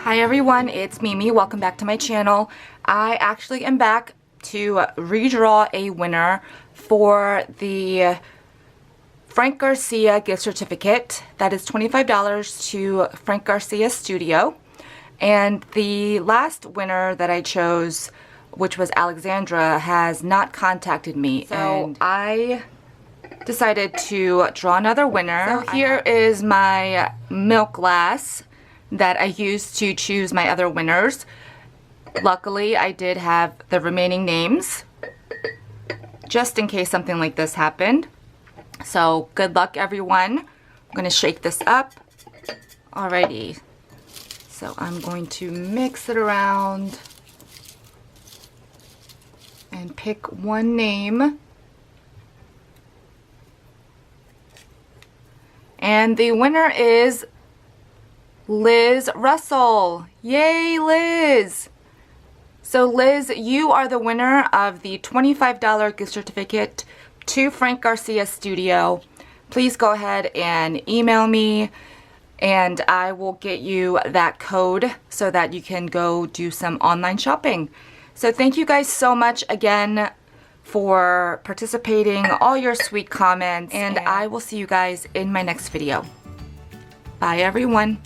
Hi everyone, it's Mimi. Welcome back to my channel. I actually am back to redraw a winner for the Frank Garcia gift certificate. That is $25 to Frank Garcia Studio. And the last winner that I chose, which was Alexandra, has not contacted me. So I decided to draw another winner. So here is my milk glass that I used to choose my other winners. Luckily, I did have the remaining names, just in case something like this happened. So good luck, everyone. I'm gonna shake this up. Alrighty. So I'm going to mix it around and pick one name. And the winner is Liz Russell. Yay, Liz! So Liz, you are the winner of the $25 gift certificate to Frank Garcia Studio. Please go ahead and email me and I will get you that code so that you can go do some online shopping. So thank you guys so much again for participating, all your sweet comments, and I will see you guys in my next video. Bye everyone.